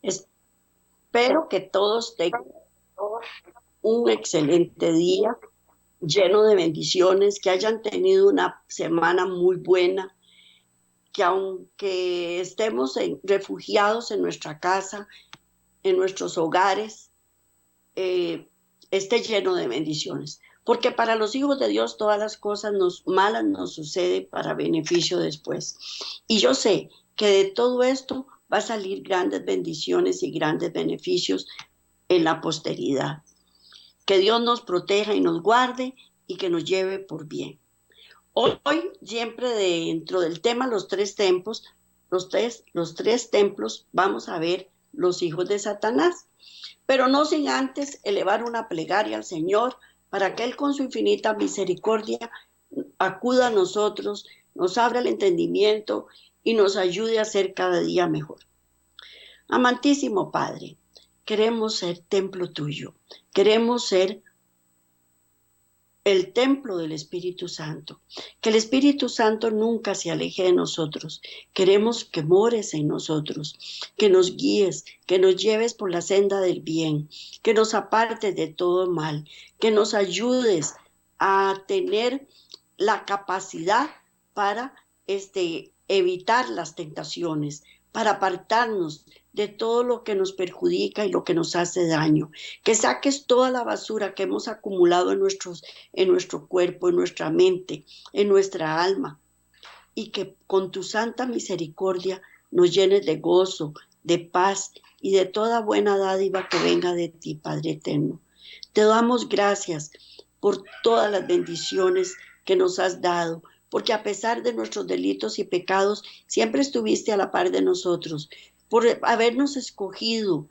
Espero que todos tengan un excelente día, lleno de bendiciones, que hayan tenido una semana muy buena, que aunque estemos refugiados en nuestra casa, en nuestros hogares, esté lleno de bendiciones. Porque para los hijos de Dios todas las cosas malas nos suceden para beneficio después. Y yo sé que de todo esto va a salir grandes bendiciones y grandes beneficios en la posteridad. Que Dios nos proteja y nos guarde y que nos lleve por bien. Hoy, siempre dentro del tema los tres templos, los tres templos, vamos a ver los hijos de Satanás, pero no sin antes elevar una plegaria al Señor para que Él con su infinita misericordia acuda a nosotros, nos abra el entendimiento y nos ayude a ser cada día mejor. Amantísimo Padre, queremos ser templo tuyo, queremos ser el templo del Espíritu Santo, que el Espíritu Santo nunca se aleje de nosotros. Queremos que mores en nosotros, que nos guíes, que nos lleves por la senda del bien, que nos apartes de todo mal, que nos ayudes a tener la capacidad para evitar las tentaciones, para apartarnos de todo lo que nos perjudica y lo que nos hace daño, que saques toda la basura que hemos acumulado en nuestro cuerpo, en nuestra mente, en nuestra alma, y que con tu santa misericordia nos llenes de gozo, de paz y de toda buena dádiva que venga de ti, Padre eterno. Te damos gracias por todas las bendiciones que nos has dado, porque a pesar de nuestros delitos y pecados, siempre estuviste a la par de nosotros, por habernos escogido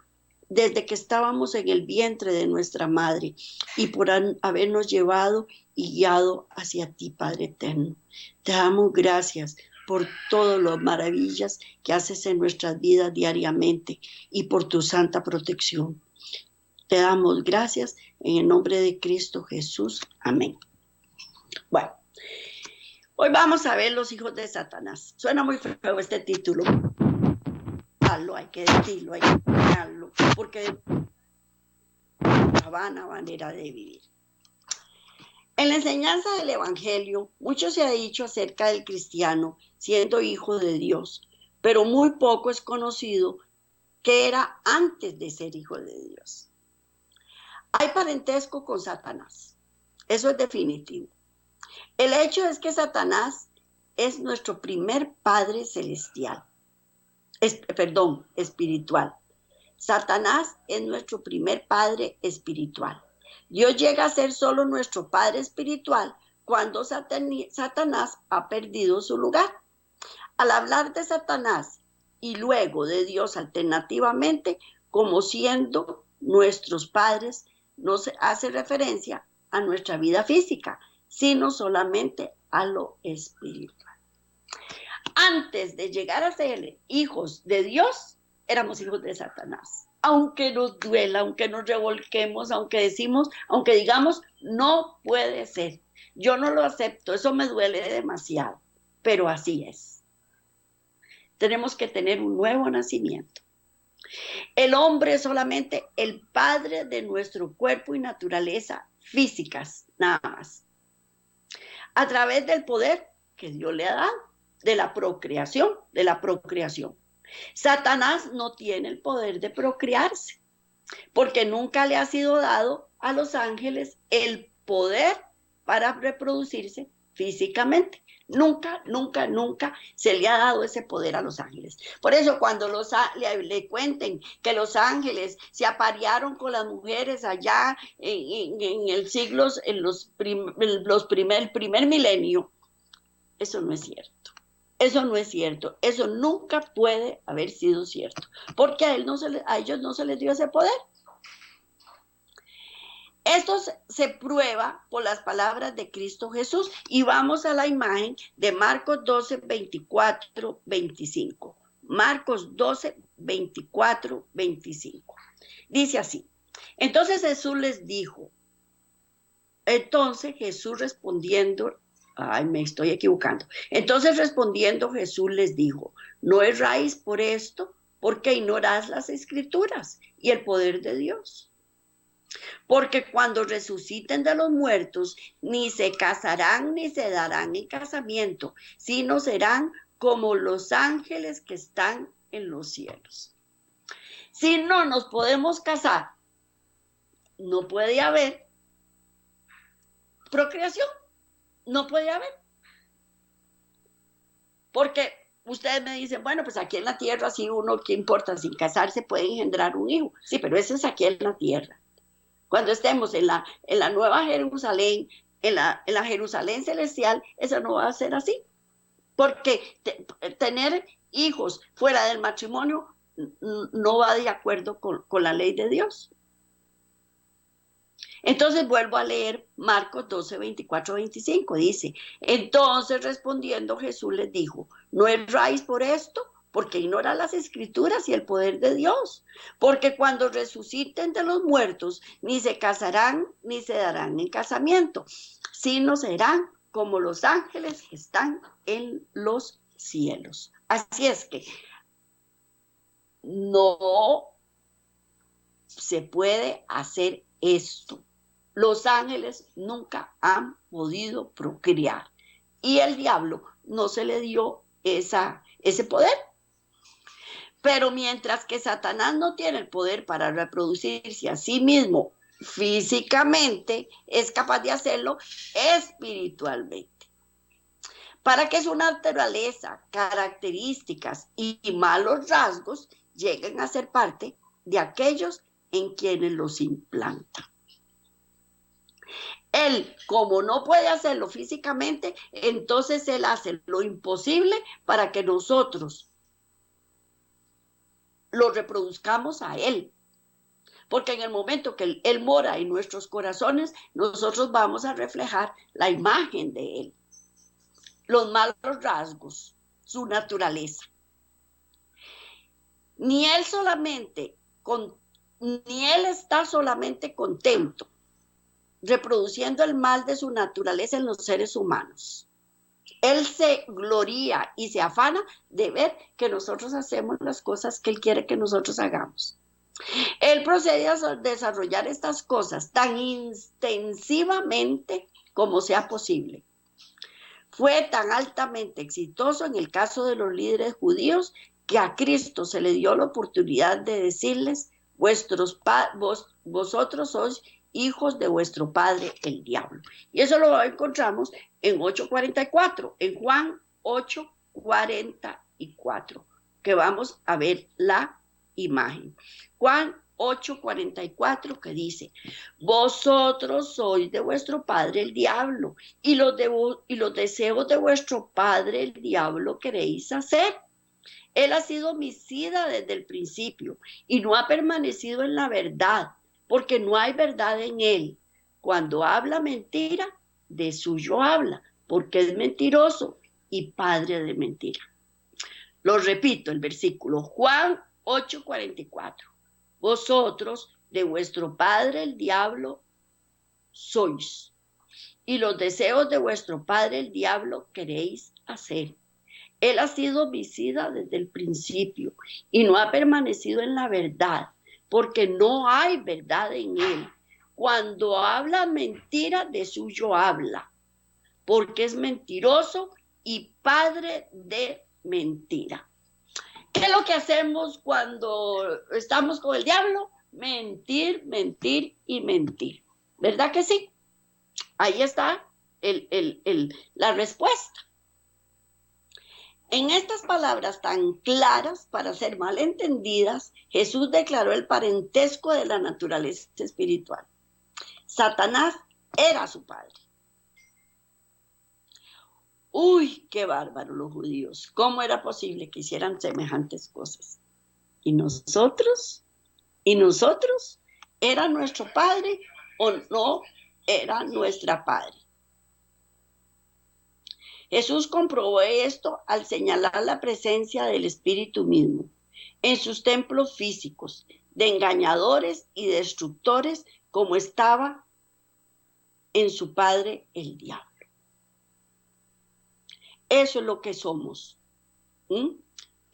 desde que estábamos en el vientre de nuestra madre y por habernos llevado y guiado hacia ti, Padre eterno. Te damos gracias por todas las maravillas que haces en nuestras vidas diariamente y por tu santa protección. Te damos gracias en el nombre de Cristo Jesús. Amén. Bueno, hoy vamos a ver los hijos de Satanás. Suena muy feo este título. Hay que decirlo, hay que ponerlo, porque es una vana manera de vivir. En la enseñanza del Evangelio, mucho se ha dicho acerca del cristiano siendo hijo de Dios, pero muy poco es conocido que era antes de ser hijo de Dios. Hay parentesco con Satanás, eso es definitivo. El hecho es que Satanás es nuestro primer padre celestial. Espiritual. Satanás es nuestro primer padre espiritual. Dios llega a ser solo nuestro padre espiritual cuando Satanás ha perdido su lugar. Al hablar de Satanás y luego de Dios alternativamente como siendo nuestros padres, no se hace referencia a nuestra vida física, sino solamente a lo espiritual. Antes de llegar a ser hijos de Dios, éramos hijos de Satanás. Aunque nos duela, aunque nos revolquemos, aunque digamos, no puede ser. Yo no lo acepto, eso me duele demasiado, pero así es. Tenemos que tener un nuevo nacimiento. El hombre es solamente el padre de nuestro cuerpo y naturaleza físicas, nada más. A través del poder que Dios le ha dado. De la procreación. Satanás no tiene el poder de procrearse, porque nunca le ha sido dado a los ángeles el poder para reproducirse físicamente. Nunca se le ha dado ese poder a los ángeles. Por eso cuando le cuenten que los ángeles se aparearon con las mujeres allá en el siglo, en el primer milenio, eso no es cierto. Eso no es cierto, eso nunca puede haber sido cierto, porque a ellos no se les dio ese poder. Esto se prueba por las palabras de Cristo Jesús y vamos a la imagen de Marcos 12, 24, 25. Marcos 12, 24, 25. Dice así, entonces Jesús respondiendo, me estoy equivocando. Entonces respondiendo Jesús les dijo, ¿no erráis por esto, porque ignorás las escrituras y el poder de Dios. Porque cuando resuciten de los muertos, ni se casarán ni se darán en casamiento, sino serán como los ángeles que están en los cielos. Si no nos podemos casar, no puede haber procreación, no puede haber. Porque ustedes me dicen, bueno, pues aquí en la tierra, sí, uno, ¿qué importa? Sin casarse puede engendrar un hijo. Sí, pero eso es aquí en la tierra. Cuando estemos en la nueva Jerusalén, en la Jerusalén celestial, eso no va a ser así. Porque tener hijos fuera del matrimonio no va de acuerdo con la ley de Dios. Entonces vuelvo a leer Marcos 12, 24, 25. Dice, entonces respondiendo Jesús les dijo, no erráis por esto, porque ignoran las escrituras y el poder de Dios. Porque cuando resuciten de los muertos, ni se casarán ni se darán en casamiento, sino serán como los ángeles que están en los cielos. Así es que no se puede hacer esto. Los ángeles nunca han podido procrear y el diablo no se le dio ese poder. Pero mientras que Satanás no tiene el poder para reproducirse a sí mismo físicamente, es capaz de hacerlo espiritualmente. Para que su naturaleza, características y malos rasgos lleguen a ser parte de aquellos en quienes los implanta. Él, como no puede hacerlo físicamente, entonces él hace lo imposible para que nosotros lo reproduzcamos a él. Porque en el momento que él mora en nuestros corazones, nosotros vamos a reflejar la imagen de él, los malos rasgos, su naturaleza. Ni él está solamente contento reproduciendo el mal de su naturaleza en los seres humanos. Él se gloría y se afana de ver que nosotros hacemos las cosas que él quiere que nosotros hagamos. Él procede a desarrollar estas cosas tan intensivamente como sea posible. Fue tan altamente exitoso en el caso de los líderes judíos que a Cristo se le dio la oportunidad de decirles, vosotros sois hijos de vuestro padre el diablo. Y eso lo encontramos en 8:44, en Juan 8:44, que vamos a ver la imagen. Juan 8:44, que dice, vosotros sois de vuestro padre el diablo, y los deseos de vuestro padre el diablo queréis hacer. Él ha sido homicida desde el principio y no ha permanecido en la verdad, porque no hay verdad en él. Cuando habla mentira, de suyo habla, porque es mentiroso y padre de mentira. Lo repito, el versículo, Juan 8:44. Vosotros de vuestro padre el diablo sois, y los deseos de vuestro padre el diablo queréis hacer. Él ha sido homicida desde el principio y no ha permanecido en la verdad, porque no hay verdad en él. Cuando habla mentira, de suyo habla, porque es mentiroso y padre de mentira. ¿Qué es lo que hacemos cuando estamos con el diablo? Mentir, mentir y mentir. ¿Verdad que sí? Ahí está la respuesta. En estas palabras tan claras para ser mal entendidas, Jesús declaró el parentesco de la naturaleza espiritual. Satanás era su padre. Uy, qué bárbaro los judíos. ¿Cómo era posible que hicieran semejantes cosas? ¿Y nosotros? ¿Era nuestro padre o no era nuestra padre? Jesús comprobó esto al señalar la presencia del Espíritu mismo en sus templos físicos, de engañadores y destructores, como estaba en su padre el diablo. Eso es lo que somos.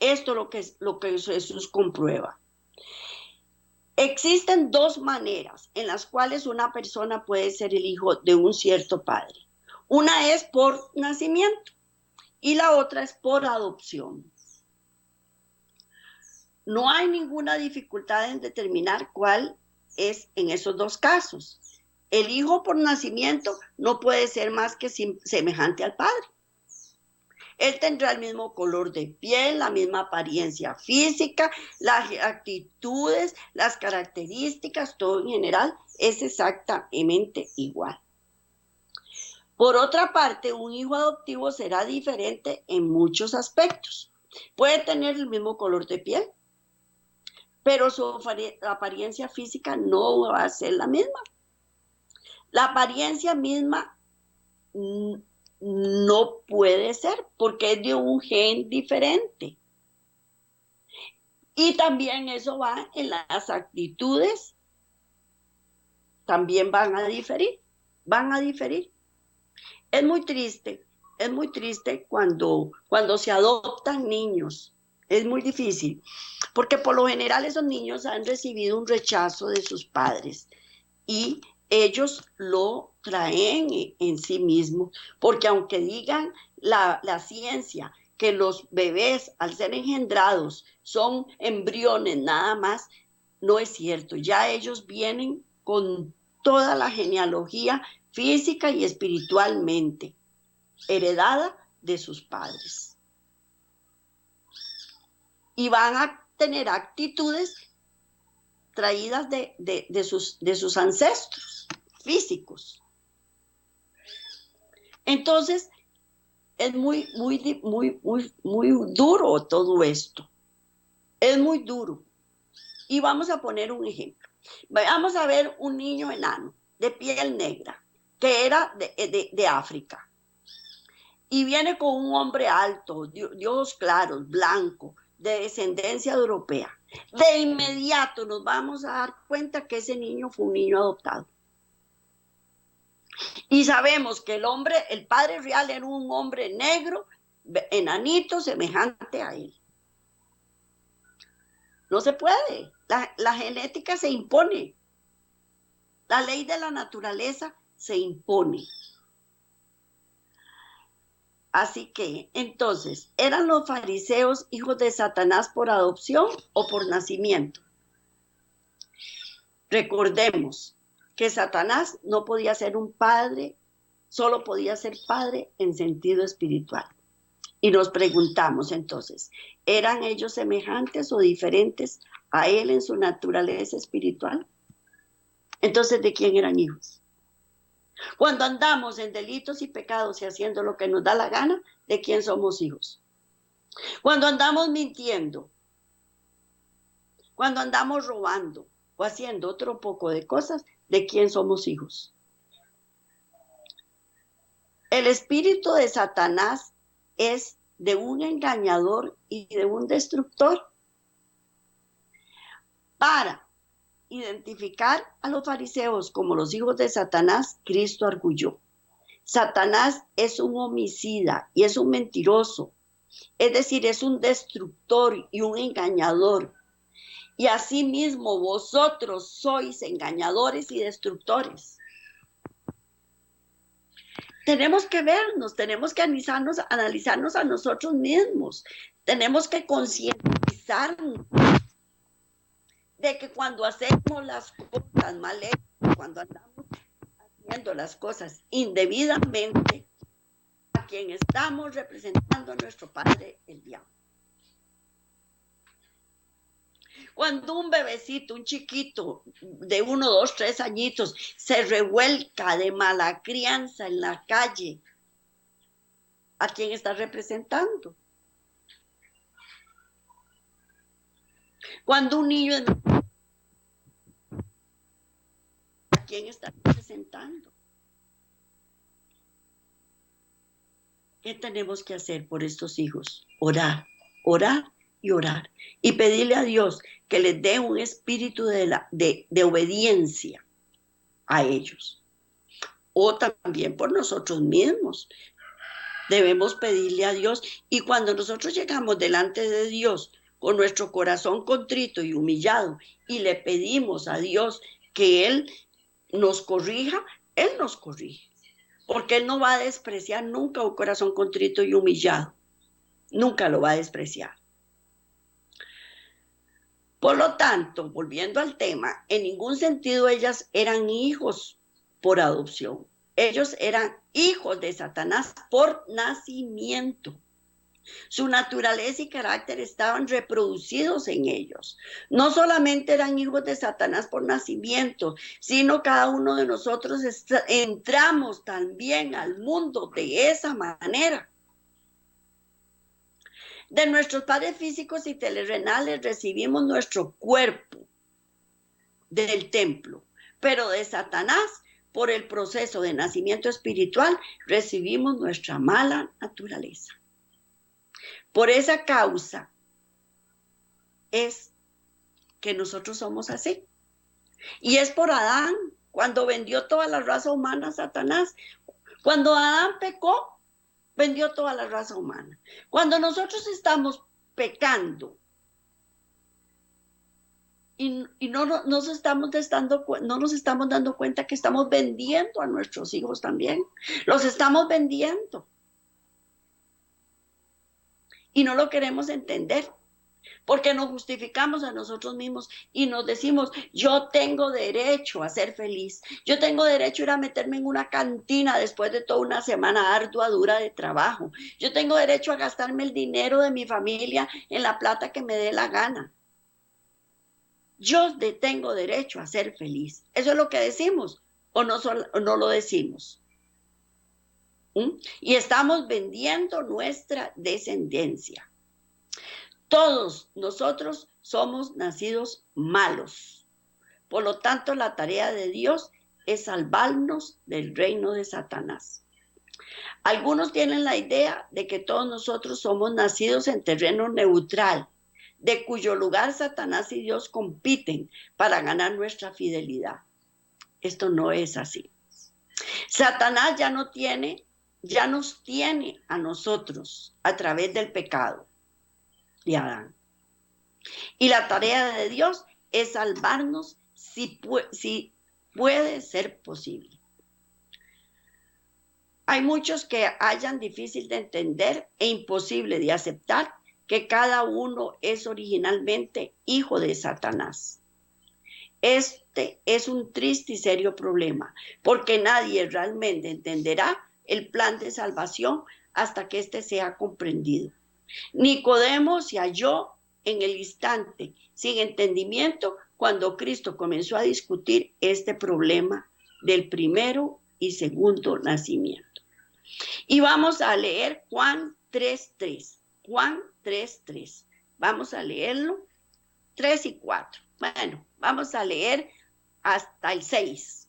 Esto es lo que Jesús comprueba. Existen dos maneras en las cuales una persona puede ser el hijo de un cierto padre. Una es por nacimiento y la otra es por adopción. No hay ninguna dificultad en determinar cuál es en esos dos casos. El hijo por nacimiento no puede ser más que semejante al padre. Él tendrá el mismo color de piel, la misma apariencia física, las actitudes, las características, todo en general es exactamente igual. Por otra parte, un hijo adoptivo será diferente en muchos aspectos. Puede tener el mismo color de piel, pero su apariencia física no va a ser la misma. La apariencia misma no puede ser porque es de un gen diferente. Y también eso va en las actitudes, también van a diferir. Es muy triste cuando se adoptan niños. Es muy difícil, porque por lo general esos niños han recibido un rechazo de sus padres y ellos lo traen en sí mismos, porque aunque digan la ciencia que los bebés al ser engendrados son embriones nada más, no es cierto. Ya ellos vienen con toda la genealogía física y espiritualmente heredada de sus padres. Y van a tener actitudes traídas de sus ancestros físicos. Entonces, es muy duro todo esto. Es muy duro. Y vamos a poner un ejemplo. Vamos a ver un niño enano, de piel negra, que era de África. Y viene con un hombre alto, de ojos claros, blanco, de descendencia europea. De inmediato nos vamos a dar cuenta que ese niño fue un niño adoptado. Y sabemos que el padre real era un hombre negro, enanito, semejante a él. No se puede. La genética se impone. La ley de la naturaleza se impone. Así que, entonces, ¿eran los fariseos hijos de Satanás por adopción o por nacimiento? Recordemos que Satanás no podía ser un padre, solo podía ser padre en sentido espiritual. Y nos preguntamos entonces, ¿eran ellos semejantes o diferentes a él en su naturaleza espiritual? Entonces, ¿de quién eran hijos? Cuando andamos en delitos y pecados y haciendo lo que nos da la gana, ¿de quién somos hijos? Cuando andamos mintiendo, cuando andamos robando o haciendo otro poco de cosas, ¿de quién somos hijos? El espíritu de Satanás es de un engañador y de un destructor. Para identificar a los fariseos como los hijos de Satanás, Cristo arguyó: Satanás es un homicida y es un mentiroso, es decir, es un destructor y un engañador. Y asimismo vosotros sois engañadores y destructores. Tenemos que vernos, tenemos que analizarnos a nosotros mismos, tenemos que concientizarnos de que cuando hacemos las cosas mal hechas, cuando andamos haciendo las cosas indebidamente, a quien estamos representando a nuestro padre, el diablo. Cuando un bebecito, un chiquito de 1, 2, 3 añitos se revuelca de mala crianza en la calle, ¿a quién está representando? Cuando un niño es... ¿a quién está representando? ¿Qué tenemos que hacer por estos hijos? Orar, orar y orar. Y pedirle a Dios que les dé un espíritu de obediencia a ellos. O también por nosotros mismos. Debemos pedirle a Dios. Y cuando nosotros llegamos delante de Dios con nuestro corazón contrito y humillado y le pedimos a Dios que Él nos corrija, Él nos corrige. Porque Él no va a despreciar nunca un corazón contrito y humillado. Nunca lo va a despreciar. Por lo tanto, volviendo al tema, en ningún sentido ellas eran hijos por adopción. Ellos eran hijos de Satanás por nacimiento. Su naturaleza y carácter estaban reproducidos en ellos. No solamente eran hijos de Satanás por nacimiento, sino cada uno de nosotros entramos también al mundo de esa manera. De nuestros padres físicos y terrenales recibimos nuestro cuerpo del templo, pero de Satanás, por el proceso de nacimiento espiritual, recibimos nuestra mala naturaleza. Por esa causa es que nosotros somos así. Y es por Adán, cuando vendió toda la raza humana a Satanás. Cuando Adán pecó, vendió toda la raza humana. Cuando nosotros estamos pecando y no nos estamos dando cuenta que estamos vendiendo a nuestros hijos también. Los estamos vendiendo. Y no lo queremos entender. Porque nos justificamos a nosotros mismos y nos decimos, yo tengo derecho a ser feliz, yo tengo derecho a ir a meterme en una cantina después de toda una semana ardua, dura de trabajo, yo tengo derecho a gastarme el dinero de mi familia en la plata que me dé la gana. Yo tengo derecho a ser feliz. ¿Eso es lo que decimos o no lo decimos? Y estamos vendiendo nuestra descendencia. Todos nosotros somos nacidos malos. Por lo tanto, la tarea de Dios es salvarnos del reino de Satanás. Algunos tienen la idea de que todos nosotros somos nacidos en terreno neutral, de cuyo lugar Satanás y Dios compiten para ganar nuestra fidelidad. Esto no es así. Satanás ya nos tiene a nosotros a través del pecado de Adán. Y la tarea de Dios es salvarnos si puede ser posible. Hay muchos que hallan difícil de entender e imposible de aceptar que cada uno es originalmente hijo de Satanás. Este es un triste y serio problema, porque nadie realmente entenderá el plan de salvación hasta que éste sea comprendido. Nicodemo se halló en el instante sin entendimiento cuando Cristo comenzó a discutir este problema del primero y segundo nacimiento. Y vamos a leer Juan 3:3. Juan 3:3. Vamos a leerlo 3 y 4. Bueno, vamos a leer hasta el 6,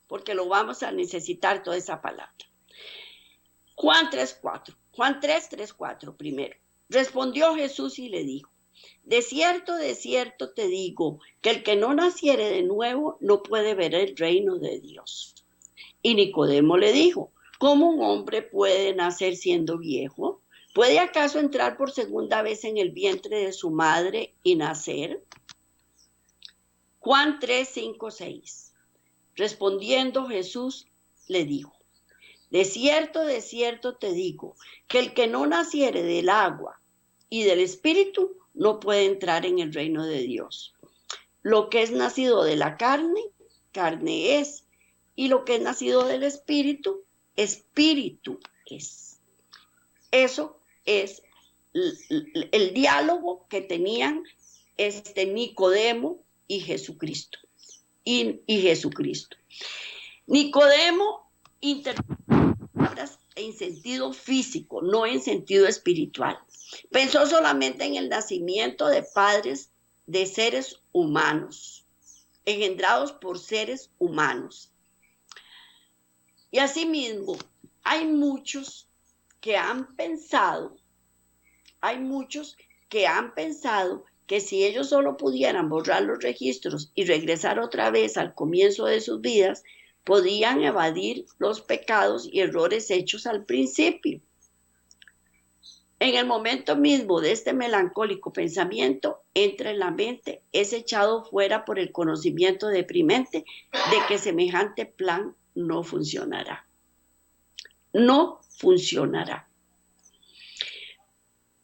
porque lo vamos a necesitar toda esa palabra. Juan 3:4. Juan 3:4 primero. Respondió Jesús y le dijo, de cierto te digo, que el que no naciere de nuevo no puede ver el reino de Dios. Y Nicodemo le dijo, ¿cómo un hombre puede nacer siendo viejo? ¿Puede acaso entrar por segunda vez en el vientre de su madre y nacer? Juan 3:5-6. Respondiendo Jesús le dijo, de cierto te digo, que el que no naciere del agua y del Espíritu no puede entrar en el reino de Dios. Lo que es nacido de la carne, carne es, y lo que es nacido del Espíritu, Espíritu es. Eso es el diálogo que tenían Nicodemo y Jesucristo. Y Jesucristo. Nicodemo interpretó palabras en sentido físico, no en sentido espiritual. Pensó solamente en el nacimiento de padres de seres humanos, engendrados por seres humanos. Y asimismo, hay muchos que han pensado que si ellos solo pudieran borrar los registros y regresar otra vez al comienzo de sus vidas, podían evadir los pecados y errores hechos al principio. En el momento mismo de este melancólico pensamiento, entra en la mente, es echado fuera por el conocimiento deprimente de que semejante plan no funcionará. No funcionará.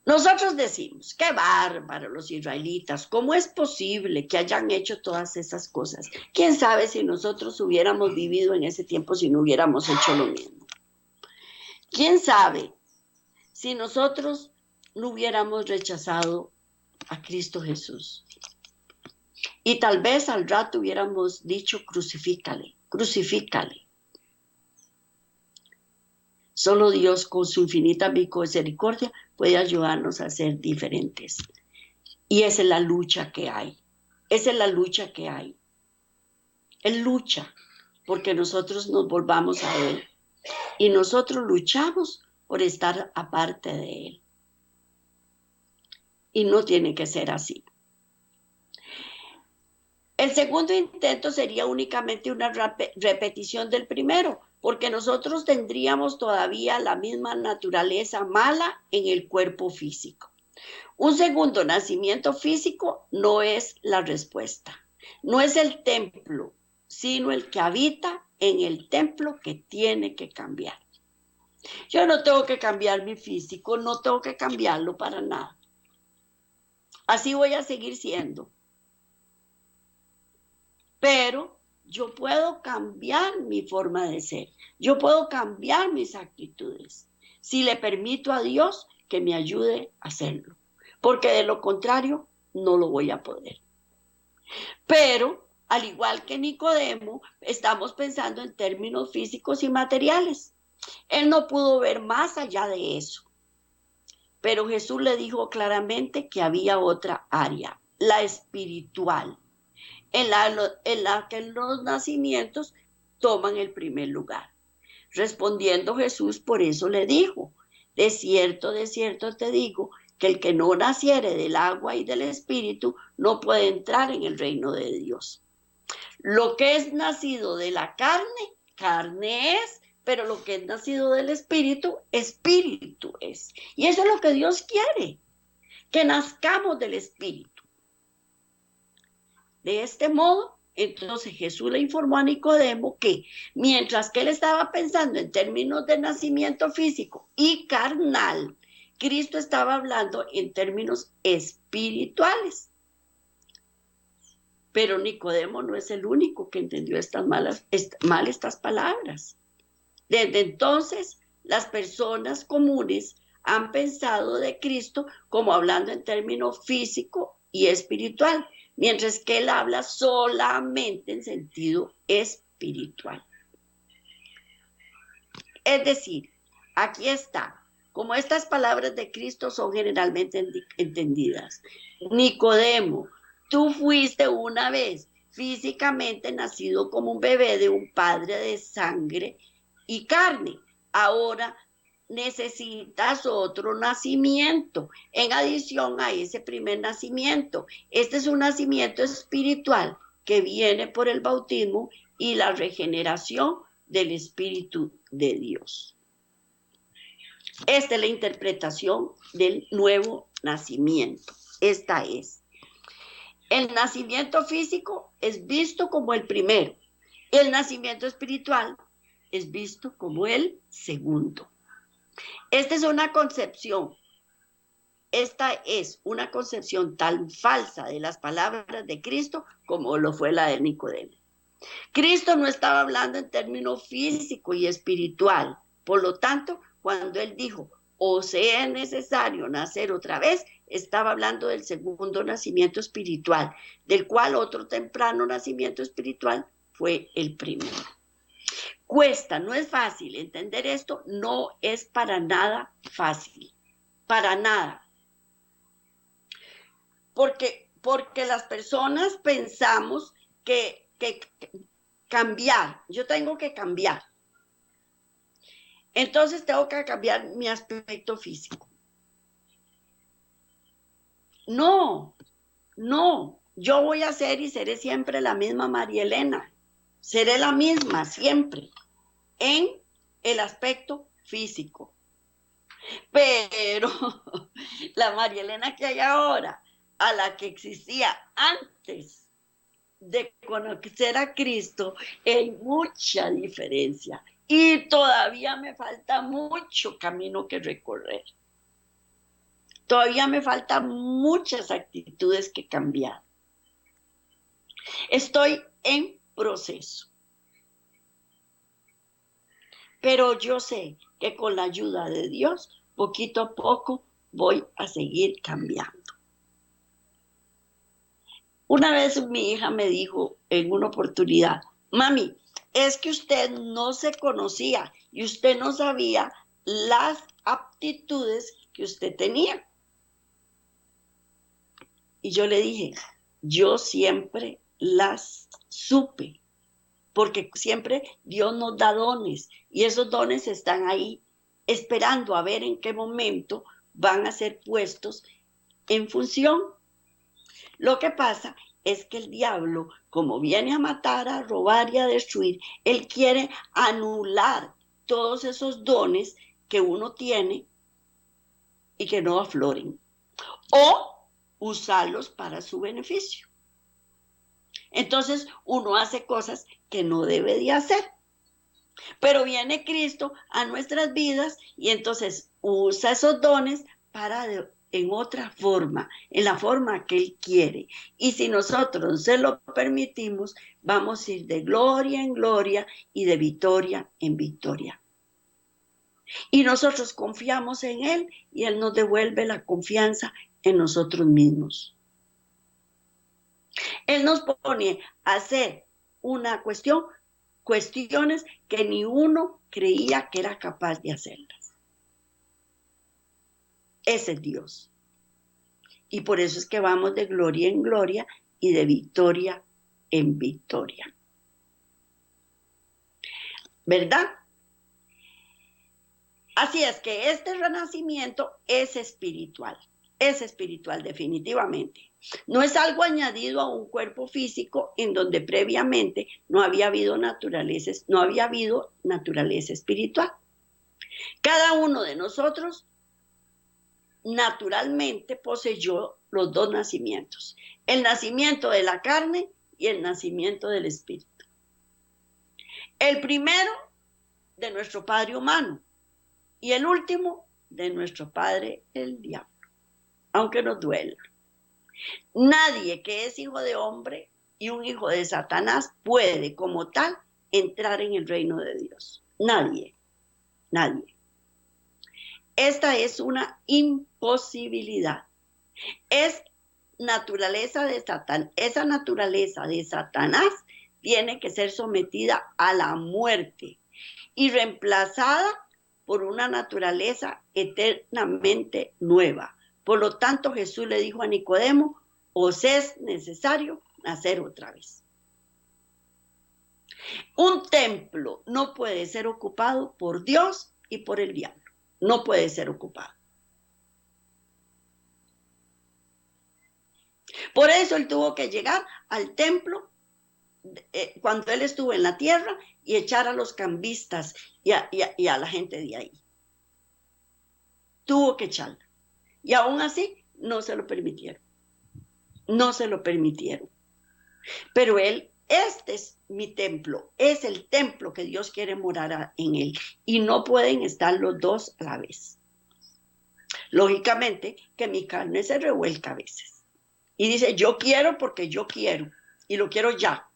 Nosotros decimos, qué bárbaro los israelitas, ¿cómo es posible que hayan hecho todas esas cosas? ¿Quién sabe si nosotros hubiéramos vivido en ese tiempo si no hubiéramos hecho lo mismo? ¿Quién sabe si nosotros no hubiéramos rechazado a Cristo Jesús? Y tal vez al rato hubiéramos dicho, crucifícale, crucifícale. Solo Dios, con su infinita misericordia, puede ayudarnos a ser diferentes. Y esa es la lucha que hay. Esa es la lucha que hay. Él lucha porque nosotros nos volvamos a Él. Y nosotros luchamos por estar aparte de Él. Y no tiene que ser así. El segundo intento sería únicamente una repetición del primero, porque nosotros tendríamos todavía la misma naturaleza mala en el cuerpo físico. Un segundo nacimiento físico no es la respuesta, no es el templo, sino el que habita en el templo que tiene que cambiar. Yo no tengo que cambiar mi físico, no tengo que cambiarlo para nada. Así voy a seguir siendo. Pero yo puedo cambiar mi forma de ser, yo puedo cambiar mis actitudes, si le permito a Dios que me ayude a hacerlo, porque de lo contrario no lo voy a poder. Pero, al igual que Nicodemo, estamos pensando en términos físicos y materiales. Él no pudo ver más allá de eso, pero Jesús le dijo claramente que había otra área, la espiritual, en la que los nacimientos toman el primer lugar. Respondiendo Jesús, por eso le dijo, de cierto te digo, que el que no naciere del agua y del espíritu no puede entrar en el reino de Dios. Lo que es nacido de la carne, carne es, pero lo que es nacido del espíritu, espíritu es. Y eso es lo que Dios quiere, que nazcamos del espíritu. De este modo, entonces Jesús le informó a Nicodemo que mientras que él estaba pensando en términos de nacimiento físico y carnal, Cristo estaba hablando en términos espirituales. Pero Nicodemo no es el único que entendió mal estas palabras. Desde entonces, las personas comunes han pensado de Cristo como hablando en términos físico y espiritual, mientras que él habla solamente en sentido espiritual. Es decir, aquí está, como estas palabras de Cristo son generalmente entendidas. Nicodemo, tú fuiste una vez físicamente nacido como un bebé de un padre de sangre y carne. Ahora necesitas otro nacimiento en adición a ese primer nacimiento. Este es un nacimiento espiritual que viene por el bautismo y la regeneración del Espíritu de Dios. Esta es la interpretación del nuevo nacimiento. Esta es. El nacimiento físico es visto como el primero. El nacimiento espiritual es visto como el segundo. Esta es una concepción tan falsa de las palabras de Cristo como lo fue la de Nicodemo. Cristo no estaba hablando en términos físico y espiritual. Por lo tanto, cuando él dijo, o sea necesario nacer otra vez, estaba hablando del segundo nacimiento espiritual, del cual otro temprano nacimiento espiritual fue el primero. Cuesta, no es fácil entender esto, no es para nada fácil, para nada. Porque las personas pensamos que cambiar, yo tengo que cambiar. Entonces tengo que cambiar mi aspecto físico. No, yo voy a ser y seré siempre la misma María Elena. seré la misma siempre en el aspecto físico. Pero la María Elena que hay ahora, a la que existía antes de conocer a Cristo, hay mucha diferencia. Y todavía me falta mucho camino que recorrer. Todavía me faltan muchas actitudes que cambiar. Estoy en proceso. Pero yo sé que con la ayuda de Dios, poquito a poco voy a seguir cambiando. Una vez mi hija me dijo en una oportunidad, mami, es que usted no se conocía y usted no sabía las aptitudes que usted tenía. Y yo le dije, yo siempre las supe, porque siempre Dios nos da dones y esos dones están ahí esperando a ver en qué momento van a ser puestos en función. Lo que pasa es que el diablo, como viene a matar, a robar y a destruir, él quiere anular todos esos dones que uno tiene y que no afloren, o usarlos para su beneficio. Entonces uno hace cosas que no debe de hacer. Pero viene Cristo a nuestras vidas y entonces usa esos dones para en otra forma, en la forma que Él quiere. Y si nosotros se lo permitimos, vamos a ir de gloria en gloria y de victoria en victoria. Y nosotros confiamos en Él y Él nos devuelve la confianza en nosotros mismos. Él nos pone a hacer una cuestiones que ni uno creía que era capaz de hacerlas. Ese es Dios. Y por eso es que vamos de gloria en gloria y de victoria en victoria. ¿Verdad? Así es que este renacimiento es espiritual definitivamente. No es algo añadido a un cuerpo físico en donde previamente no había habido naturaleza espiritual. Cada uno de nosotros naturalmente poseyó los dos nacimientos, el nacimiento de la carne y el nacimiento del espíritu. El primero de nuestro padre humano y el último de nuestro padre el diablo, aunque nos duela. Nadie que es hijo de hombre y un hijo de Satanás puede como tal entrar en el reino de Dios. Nadie. Esta es una imposibilidad. Es naturaleza de Satán. Esa naturaleza de Satanás tiene que ser sometida a la muerte y reemplazada por una naturaleza eternamente nueva. Por lo tanto, Jesús le dijo a Nicodemo, os es necesario nacer otra vez. Un templo no puede ser ocupado por Dios y por el diablo. No puede ser ocupado. Por eso él tuvo que llegar al templo cuando él estuvo en la tierra y echar a los cambistas y a la gente de ahí. Tuvo que echarla. Y aún así no se lo permitieron. No se lo permitieron. Pero él, este es mi templo, es el templo que Dios quiere morar en él. Y no pueden estar los dos a la vez. Lógicamente que mi carne se revuelca a veces. Y dice, yo quiero porque yo quiero. Y lo quiero ya.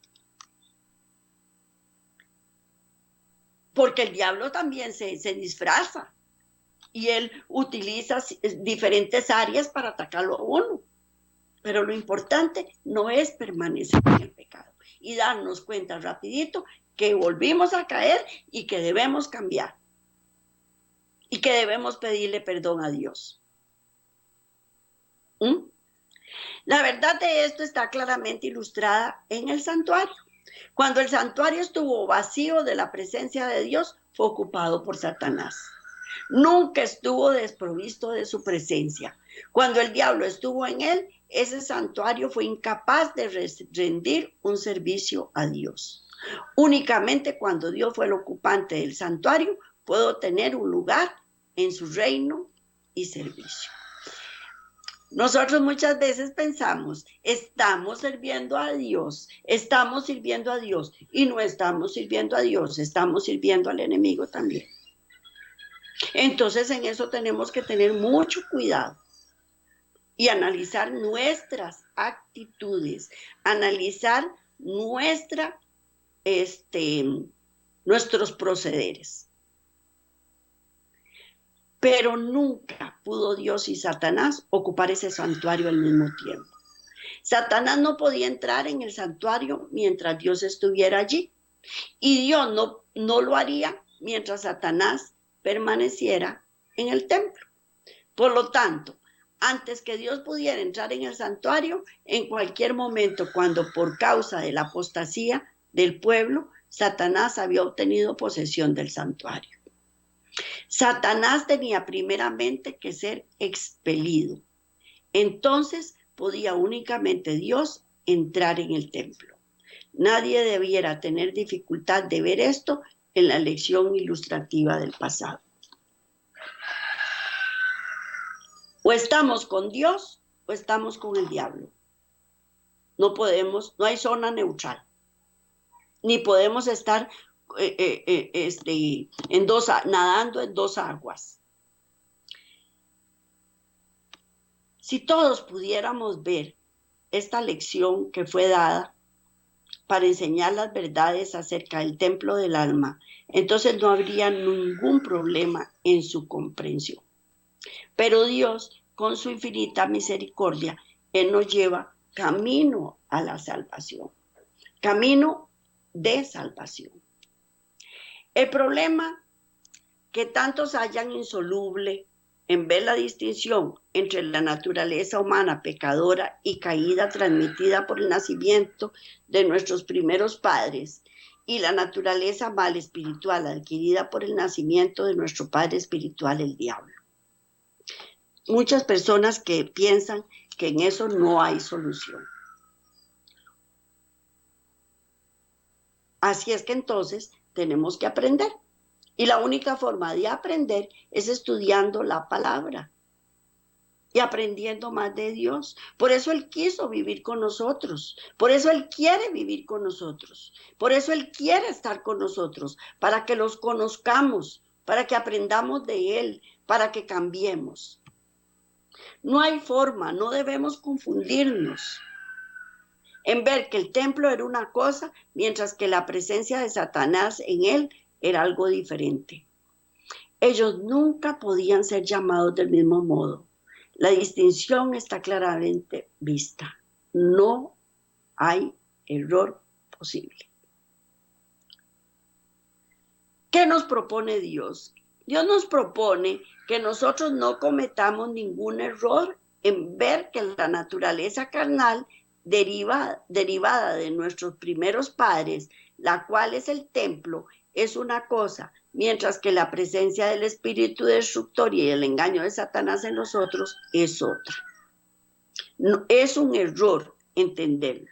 Porque el diablo también se disfraza. Y él utiliza diferentes áreas para atacarlo a uno. Pero lo importante no es permanecer en el pecado y darnos cuenta rapidito que volvimos a caer y que debemos cambiar y que debemos pedirle perdón a Dios. La verdad de esto está claramente ilustrada en el santuario. Cuando el santuario estuvo vacío de la presencia de Dios, fue ocupado por Satanás. Nunca estuvo desprovisto de su presencia. Cuando el diablo estuvo en él, ese santuario fue incapaz de rendir un servicio a Dios. Únicamente cuando Dios fue el ocupante del santuario, puedo tener un lugar en su reino y servicio. Nosotros muchas veces pensamos, estamos sirviendo a Dios y no estamos sirviendo a Dios, estamos sirviendo al enemigo también. Entonces en eso tenemos que tener mucho cuidado y analizar nuestras actitudes, analizar nuestros procederes. Pero nunca pudo Dios y Satanás ocupar ese santuario al mismo tiempo. Satanás no podía entrar en el santuario mientras Dios estuviera allí. Y Dios no lo haría mientras Satanás permaneciera en el templo. Por lo tanto, antes que Dios pudiera entrar en el santuario, en cualquier momento, cuando por causa de la apostasía del pueblo, Satanás había obtenido posesión del santuario. Satanás tenía primeramente que ser expelido. Entonces podía únicamente Dios entrar en el templo. Nadie debiera tener dificultad de ver esto en la lección ilustrativa del pasado. O estamos con Dios o estamos con el diablo. No hay zona neutral. Ni podemos estar nadando en dos aguas. Si todos pudiéramos ver esta lección que fue dada para enseñar las verdades acerca del templo del alma, entonces no habría ningún problema en su comprensión. Pero Dios, con su infinita misericordia, Él nos lleva camino a la salvación, camino de salvación. El problema que tantos hallan insoluble en ver la distinción entre la naturaleza humana pecadora y caída transmitida por el nacimiento de nuestros primeros padres y la naturaleza mal espiritual adquirida por el nacimiento de nuestro padre espiritual, el diablo. Muchas personas que piensan que en eso no hay solución. Así es que entonces tenemos que aprender. Y la única forma de aprender es estudiando la palabra y aprendiendo más de Dios. Por eso Él quiso vivir con nosotros. Por eso Él quiere vivir con nosotros. Por eso Él quiere estar con nosotros, para que los conozcamos, para que aprendamos de Él, para que cambiemos. No hay forma, no debemos confundirnos en ver que el templo era una cosa, mientras que la presencia de Satanás en él era algo diferente. Ellos nunca podían ser llamados del mismo modo. La distinción está claramente vista. No hay error posible. ¿Qué nos propone Dios? Dios nos propone que nosotros no cometamos ningún error en ver que la naturaleza carnal derivada de nuestros primeros padres, la cual es el templo, es una cosa, mientras que la presencia del espíritu destructor y el engaño de Satanás en nosotros es otra. No, es un error entenderlo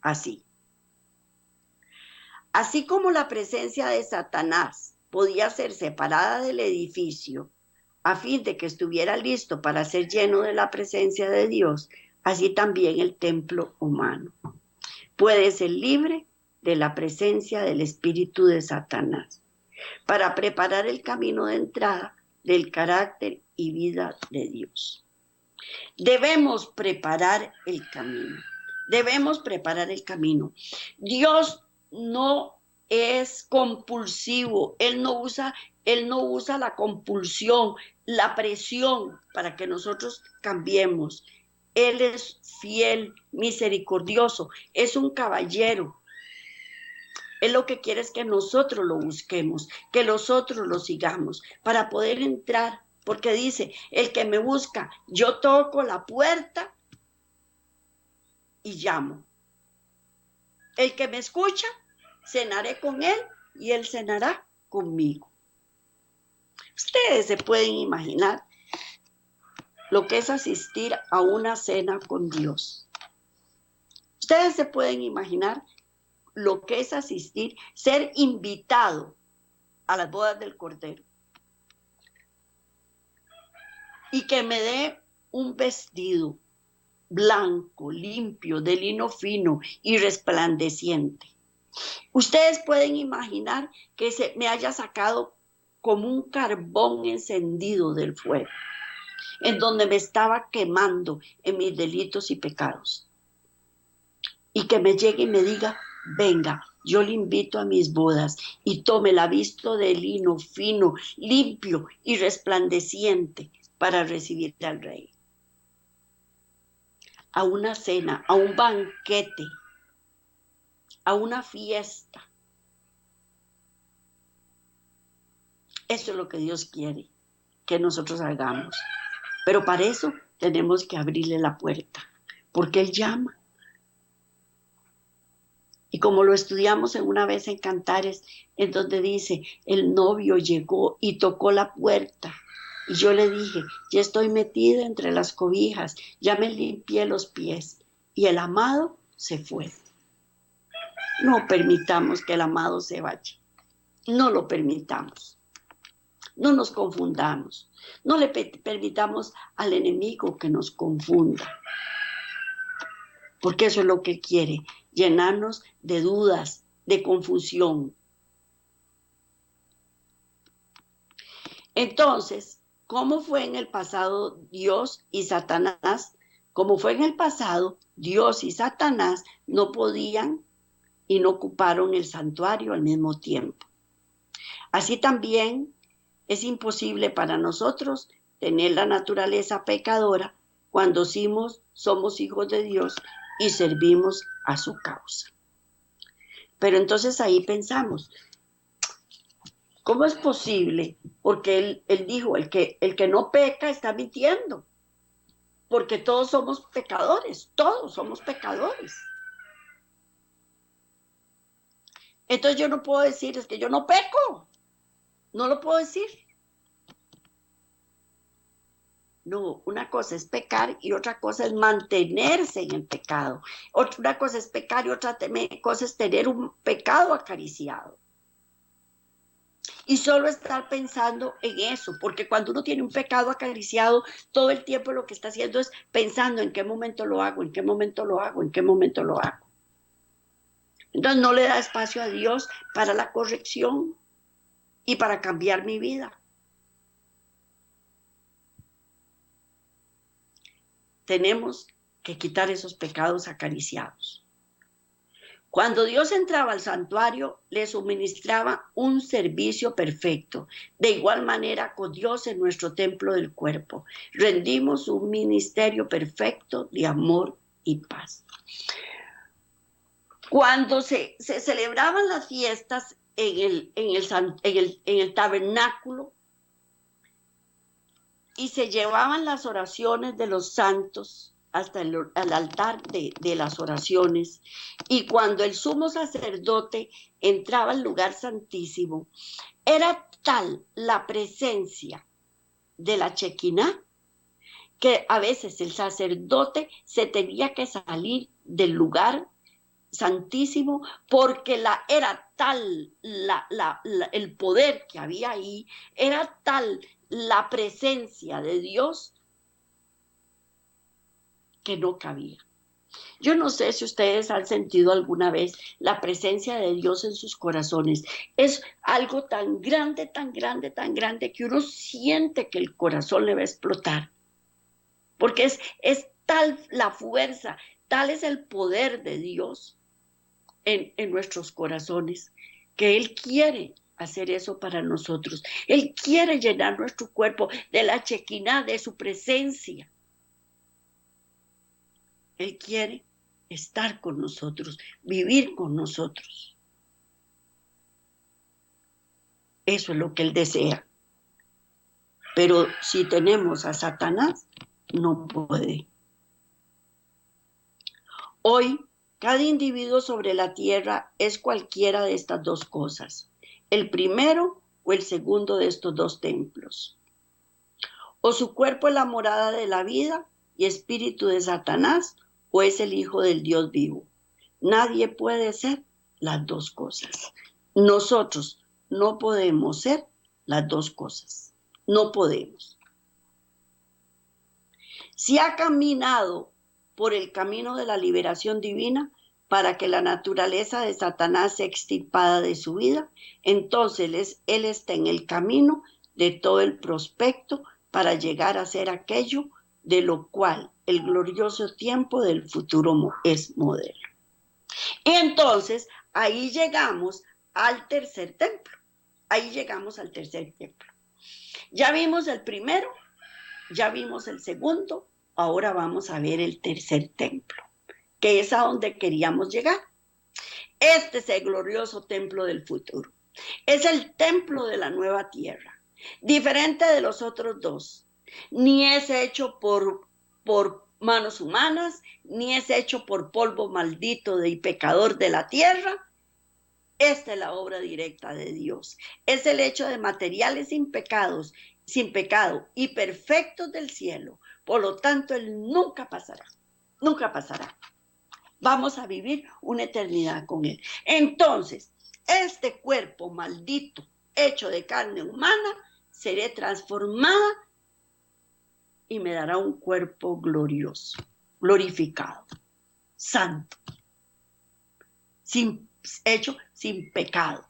así. Así como la presencia de Satanás podía ser separada del edificio a fin de que estuviera listo para ser lleno de la presencia de Dios, así también el templo humano puede ser libre de la presencia del espíritu de Satanás para preparar el camino de entrada del carácter y vida de Dios. Debemos preparar el camino. Debemos preparar el camino. Dios no es compulsivo. Él no usa la compulsión, la presión para que nosotros cambiemos. Él es fiel, misericordioso, es un caballero. Él lo que quiere es que nosotros lo busquemos, que nosotros lo sigamos para poder entrar. Porque dice, el que me busca, yo toco la puerta y llamo. El que me escucha, cenaré con él y él cenará conmigo. Ustedes se pueden imaginar lo que es asistir a una cena con Dios. Ustedes se pueden imaginar lo que es asistir, ser invitado a las bodas del Cordero. Y que me dé un vestido blanco, limpio, de lino fino y resplandeciente. Ustedes pueden imaginar que me haya sacado como un carbón encendido del fuego, en donde me estaba quemando en mis delitos y pecados. Y que me llegue y me diga, venga, yo le invito a mis bodas y tome la visto de lino fino, limpio y resplandeciente para recibir al Rey. A una cena, a un banquete, a una fiesta. Eso es lo que Dios quiere que nosotros hagamos. Pero para eso tenemos que abrirle la puerta, porque Él llama. Y como lo estudiamos en una vez en Cantares, en donde dice, el novio llegó y tocó la puerta. Y yo le dije, ya estoy metida entre las cobijas, ya me limpié los pies. Y el amado se fue. No permitamos que el amado se vaya. No lo permitamos. No nos confundamos. No le permitamos al enemigo que nos confunda. Porque eso es lo que quiere, llenarnos de dudas, de confusión. Entonces, ¿cómo fue en el pasado Dios y Satanás? Como fue en el pasado, Dios y Satanás no podían y no ocuparon el santuario al mismo tiempo. Así también es imposible para nosotros tener la naturaleza pecadora cuando somos hijos de Dios y servimos a su causa. Pero entonces ahí pensamos, ¿cómo es posible? Porque él dijo, el que no peca está mintiendo, porque todos somos pecadores, todos somos pecadores. Entonces yo no puedo decir, es que yo no peco, no lo puedo decir. No, una cosa es pecar y otra cosa es mantenerse en el pecado. Una cosa es pecar y otra cosa es tener un pecado acariciado. Y solo estar pensando en eso, porque cuando uno tiene un pecado acariciado, todo el tiempo lo que está haciendo es pensando en qué momento lo hago, en qué momento lo hago, en qué momento lo hago. Entonces no le da espacio a Dios para la corrección y para cambiar mi vida. Tenemos que quitar esos pecados acariciados. Cuando Dios entraba al santuario, le suministraba un servicio perfecto. De igual manera, con Dios en nuestro templo del cuerpo, rendimos un ministerio perfecto de amor y paz. Cuando se celebraban las fiestas en el tabernáculo y se llevaban las oraciones de los santos hasta el altar de las oraciones, y cuando el sumo sacerdote entraba al lugar santísimo, era tal la presencia de la Chequiná que a veces el sacerdote se tenía que salir del lugar santísimo porque era tal el poder que había ahí, era tal la presencia de Dios que no cabía. Yo no sé si ustedes han sentido alguna vez la presencia de Dios en sus corazones. Es algo tan grande, tan grande, tan grande que uno siente que el corazón le va a explotar. Porque es tal la fuerza, tal es el poder de Dios en nuestros corazones, que Él quiere hacer eso para nosotros. Él quiere llenar nuestro cuerpo de la Chequiná, de su presencia. Él quiere estar con nosotros, vivir con nosotros. Eso es lo que Él desea. Pero si tenemos a Satanás, no puede. Hoy, cada individuo sobre la tierra es cualquiera de estas dos cosas, el primero o el segundo de estos dos templos. ¿O su cuerpo es la morada de la vida y espíritu de Satanás, o es el Hijo del Dios vivo? Nadie puede ser las dos cosas. Nosotros no podemos ser las dos cosas. No podemos. Si ha caminado por el camino de la liberación divina para que la naturaleza de Satanás sea extirpada de su vida, entonces él está en el camino de todo el prospecto para llegar a ser aquello de lo cual el glorioso tiempo del futuro es modelo. Y entonces ahí llegamos al tercer templo. Ahí llegamos al tercer templo. Ya vimos el primero, ya vimos el segundo, ahora vamos a ver el tercer templo, que es a donde queríamos llegar. Este es el glorioso templo del futuro. Es el templo de la nueva tierra, diferente de los otros dos. Ni es hecho por manos humanas, ni es hecho por polvo maldito y pecador de la tierra. Esta es la obra directa de Dios. Es el hecho de materiales sin pecado y perfectos del cielo. Por lo tanto, Él nunca pasará. Nunca pasará. Vamos a vivir una eternidad con Él. Entonces, este cuerpo maldito, hecho de carne humana, seré transformada y me dará un cuerpo glorioso, glorificado, santo, hecho sin pecado,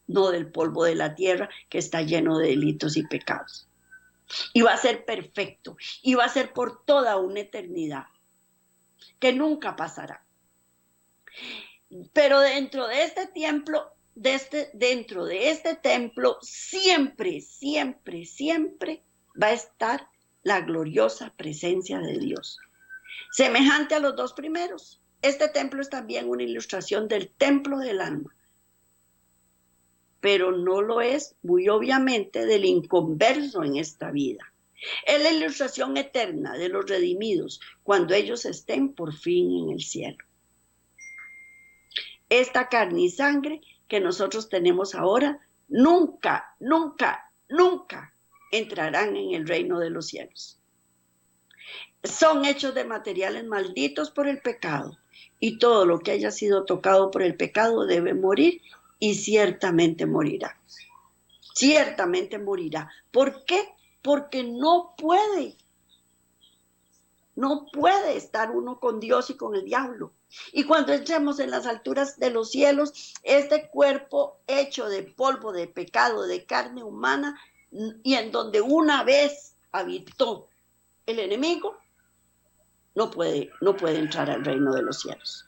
no del polvo de la tierra que está lleno de delitos y pecados. Y va a ser perfecto, y va a ser por toda una eternidad, que nunca pasará. Pero dentro de este templo, siempre, siempre, siempre va a estar la gloriosa presencia de Dios. Semejante a los dos primeros, este templo es también una ilustración del templo del alma, pero no lo es, muy obviamente, del inconverso en esta vida. Es la ilustración eterna de los redimidos cuando ellos estén por fin en el cielo. Esta carne y sangre que nosotros tenemos ahora nunca, nunca, nunca entrarán en el reino de los cielos. Son hechos de materiales malditos por el pecado, y todo lo que haya sido tocado por el pecado debe morir, y ciertamente morirá. Ciertamente morirá. ¿Por qué? Porque no puede estar uno con Dios y con el diablo. Y cuando entremos en las alturas de los cielos, este cuerpo hecho de polvo, de pecado, de carne humana, y en donde una vez habitó el enemigo, no puede entrar al reino de los cielos.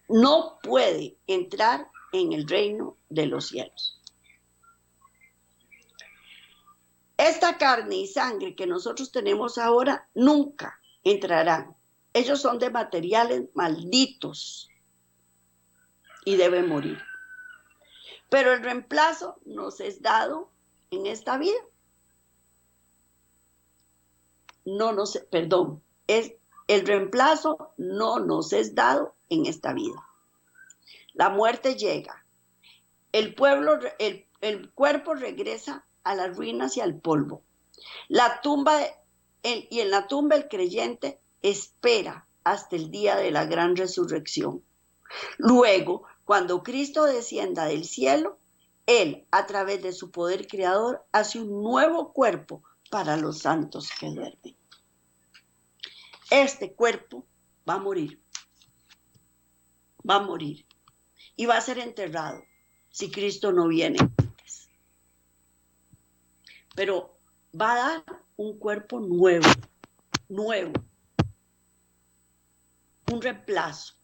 No puede entrar en el reino de los cielos. Esta carne y sangre que nosotros tenemos ahora nunca entrarán. Ellos son de materiales malditos y deben morir. Pero el reemplazo nos es dado en esta vida. El reemplazo no nos es dado en esta vida. La muerte llega. El cuerpo regresa a las ruinas y al polvo. Y en la tumba el creyente espera hasta el día de la gran resurrección. Luego, cuando Cristo descienda del cielo, Él, a través de su poder creador, hace un nuevo cuerpo para los santos que duermen. Este cuerpo va a morir. Va a morir. Y va a ser enterrado si Cristo no viene antes. Pero va a dar un cuerpo nuevo. Un reemplazo.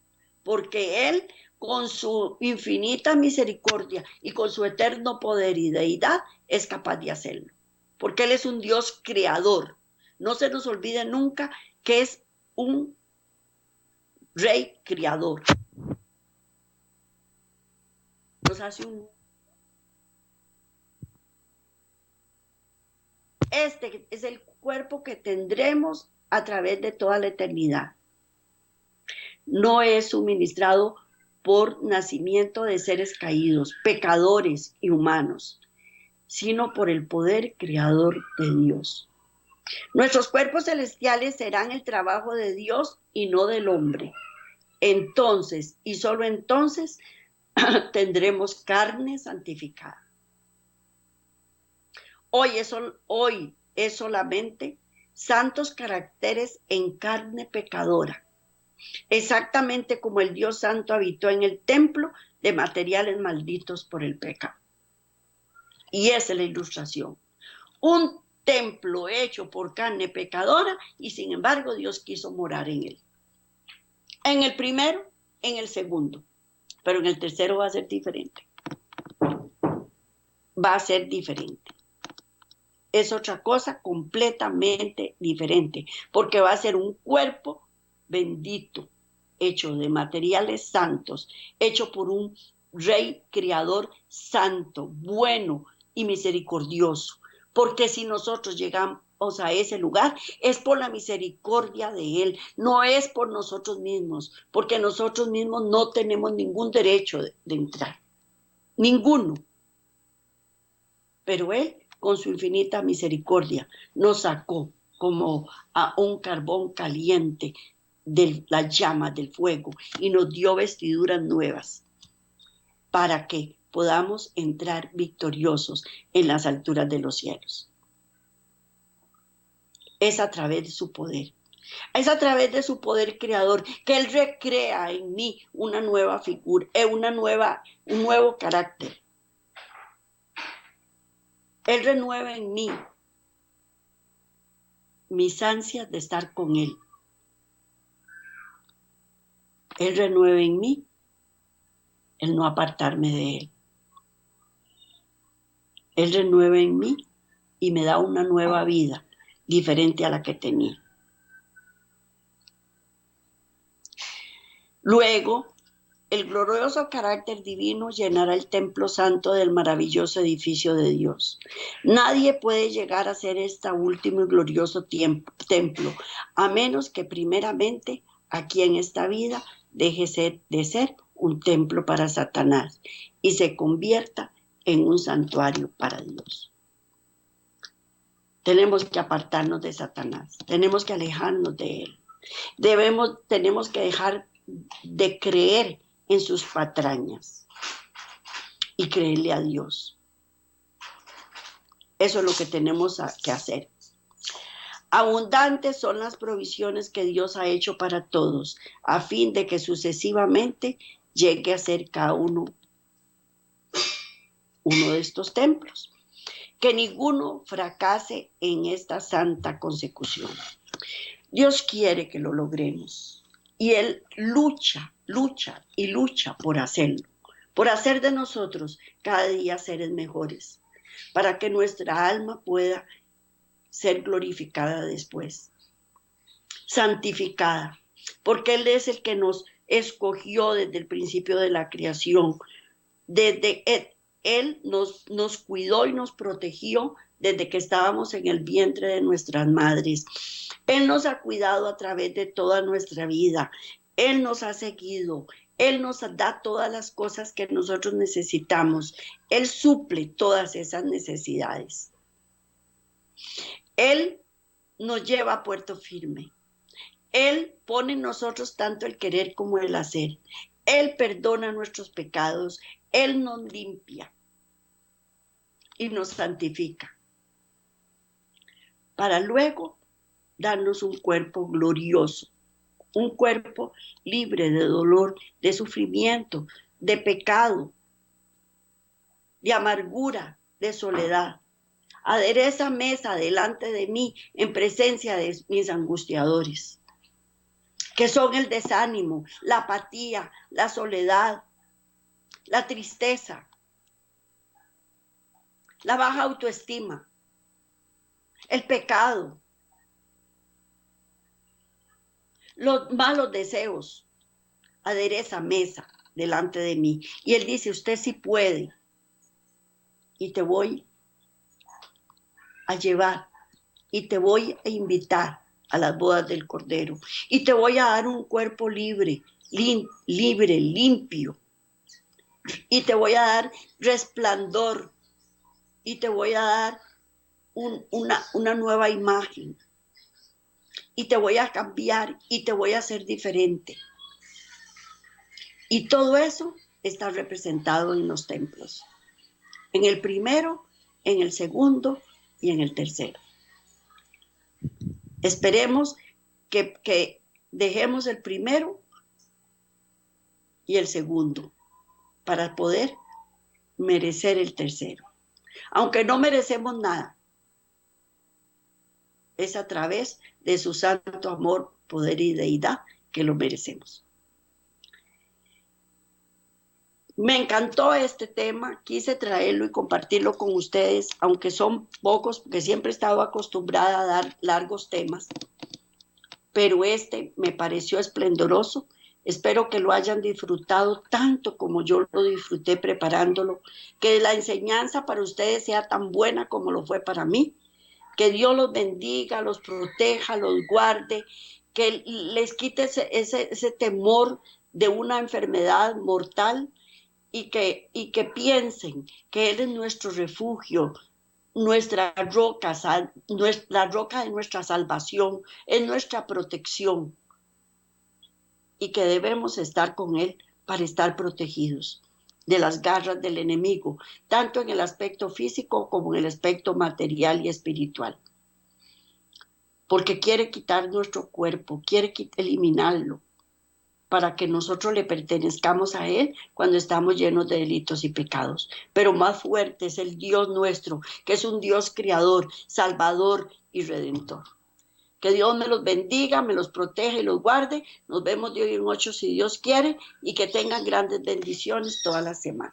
Porque Él, con su infinita misericordia y con su eterno poder y deidad, es capaz de hacerlo. Porque Él es un Dios creador. No se nos olvide nunca que es un rey creador. Nos hace Este es el cuerpo que tendremos a través de toda la eternidad. No es suministrado por nacimiento de seres caídos, pecadores y humanos, sino por el poder creador de Dios. Nuestros cuerpos celestiales serán el trabajo de Dios y no del hombre. Entonces, y solo entonces, tendremos carne santificada. Hoy es solamente santos caracteres en carne pecadora, exactamente como el Dios Santo habitó en el templo de materiales malditos por el pecado. Y esa es la ilustración. Un templo hecho por carne pecadora y sin embargo Dios quiso morar en él. En el primero, en el segundo, pero en el tercero va a ser diferente. Va a ser diferente. Es otra cosa completamente diferente, porque va a ser un cuerpo bendito, hecho de materiales santos, hecho por un rey creador santo, bueno y misericordioso. Porque si nosotros llegamos a ese lugar, es por la misericordia de Él, no es por nosotros mismos, porque nosotros mismos no tenemos ningún derecho de entrar, ninguno. Pero Él, con su infinita misericordia, nos sacó como a un carbón caliente de la llama del fuego y nos dio vestiduras nuevas para que podamos entrar victoriosos en las alturas de los cielos. Es a través de su poder. Es a través de su poder creador que Él recrea en mí una nueva figura, un nuevo carácter. Él renueva en mí mis ansias de estar con Él. Él renueva en mí el no apartarme de Él. Él renueva en mí y me da una nueva vida diferente a la que tenía. Luego, el glorioso carácter divino llenará el templo santo del maravilloso edificio de Dios. Nadie puede llegar a ser este último y glorioso templo, a menos que primeramente aquí en esta vida deje de ser un templo para Satanás y se convierta en un santuario para Dios. Tenemos que apartarnos de Satanás, tenemos que alejarnos de él. Tenemos que dejar de creer en sus patrañas y creerle a Dios. Eso es lo que tenemos que hacer. Abundantes son las provisiones que Dios ha hecho para todos, a fin de que sucesivamente llegue a ser cada uno de estos templos. Que ninguno fracase en esta santa consecución. Dios quiere que lo logremos y Él lucha por hacerlo, por hacer de nosotros cada día seres mejores, para que nuestra alma pueda ser glorificada después, santificada, porque Él es el que nos escogió desde el principio de la creación, desde Él nos cuidó y nos protegió desde que estábamos en el vientre de nuestras madres. Él nos ha cuidado a través de toda nuestra vida. Él nos ha seguido. Él nos da todas las cosas que nosotros necesitamos. Él suple todas esas necesidades. Él nos lleva a puerto firme. Él pone en nosotros tanto el querer como el hacer. Él perdona nuestros pecados. Él nos limpia y nos santifica para luego darnos un cuerpo glorioso, un cuerpo libre de dolor, de sufrimiento, de pecado, de amargura, de soledad. Adereza mesa delante de mí en presencia de mis angustiadores, que son el desánimo, la apatía, la soledad, la tristeza, la baja autoestima, el pecado, los malos deseos. Adereza mesa delante de mí. Y Él dice, usted sí puede. Y te voy a llevar y te voy a invitar a las bodas del Cordero. Y te voy a dar un cuerpo libre, limpio. Y te voy a dar resplandor y te voy a dar una nueva imagen y te voy a cambiar y te voy a hacer diferente. Y todo eso está representado en los templos. En el primero, en el segundo y en el tercero. Esperemos que dejemos el primero y el segundo para poder merecer el tercero. Aunque no merecemos nada, es a través de su santo amor, poder y deidad que lo merecemos. Me encantó este tema, quise traerlo y compartirlo con ustedes, aunque son pocos, porque siempre he estado acostumbrada a dar largos temas, pero este me pareció esplendoroso. Espero que lo hayan disfrutado tanto como yo lo disfruté preparándolo, que la enseñanza para ustedes sea tan buena como lo fue para mí. Que Dios los bendiga, los proteja, los guarde, que les quite ese temor de una enfermedad mortal y que piensen que Él es nuestro refugio, nuestra roca, la roca de nuestra salvación, es nuestra protección y que debemos estar con Él para estar protegidos de las garras del enemigo, tanto en el aspecto físico como en el aspecto material y espiritual. Porque quiere quitar nuestro cuerpo, quiere eliminarlo, para que nosotros le pertenezcamos a Él cuando estamos llenos de delitos y pecados. Pero más fuerte es el Dios nuestro, que es un Dios creador, salvador y redentor. Que Dios me los bendiga, me los proteja y los guarde. Nos vemos de hoy en 8 si Dios quiere y que tengan grandes bendiciones toda la semana.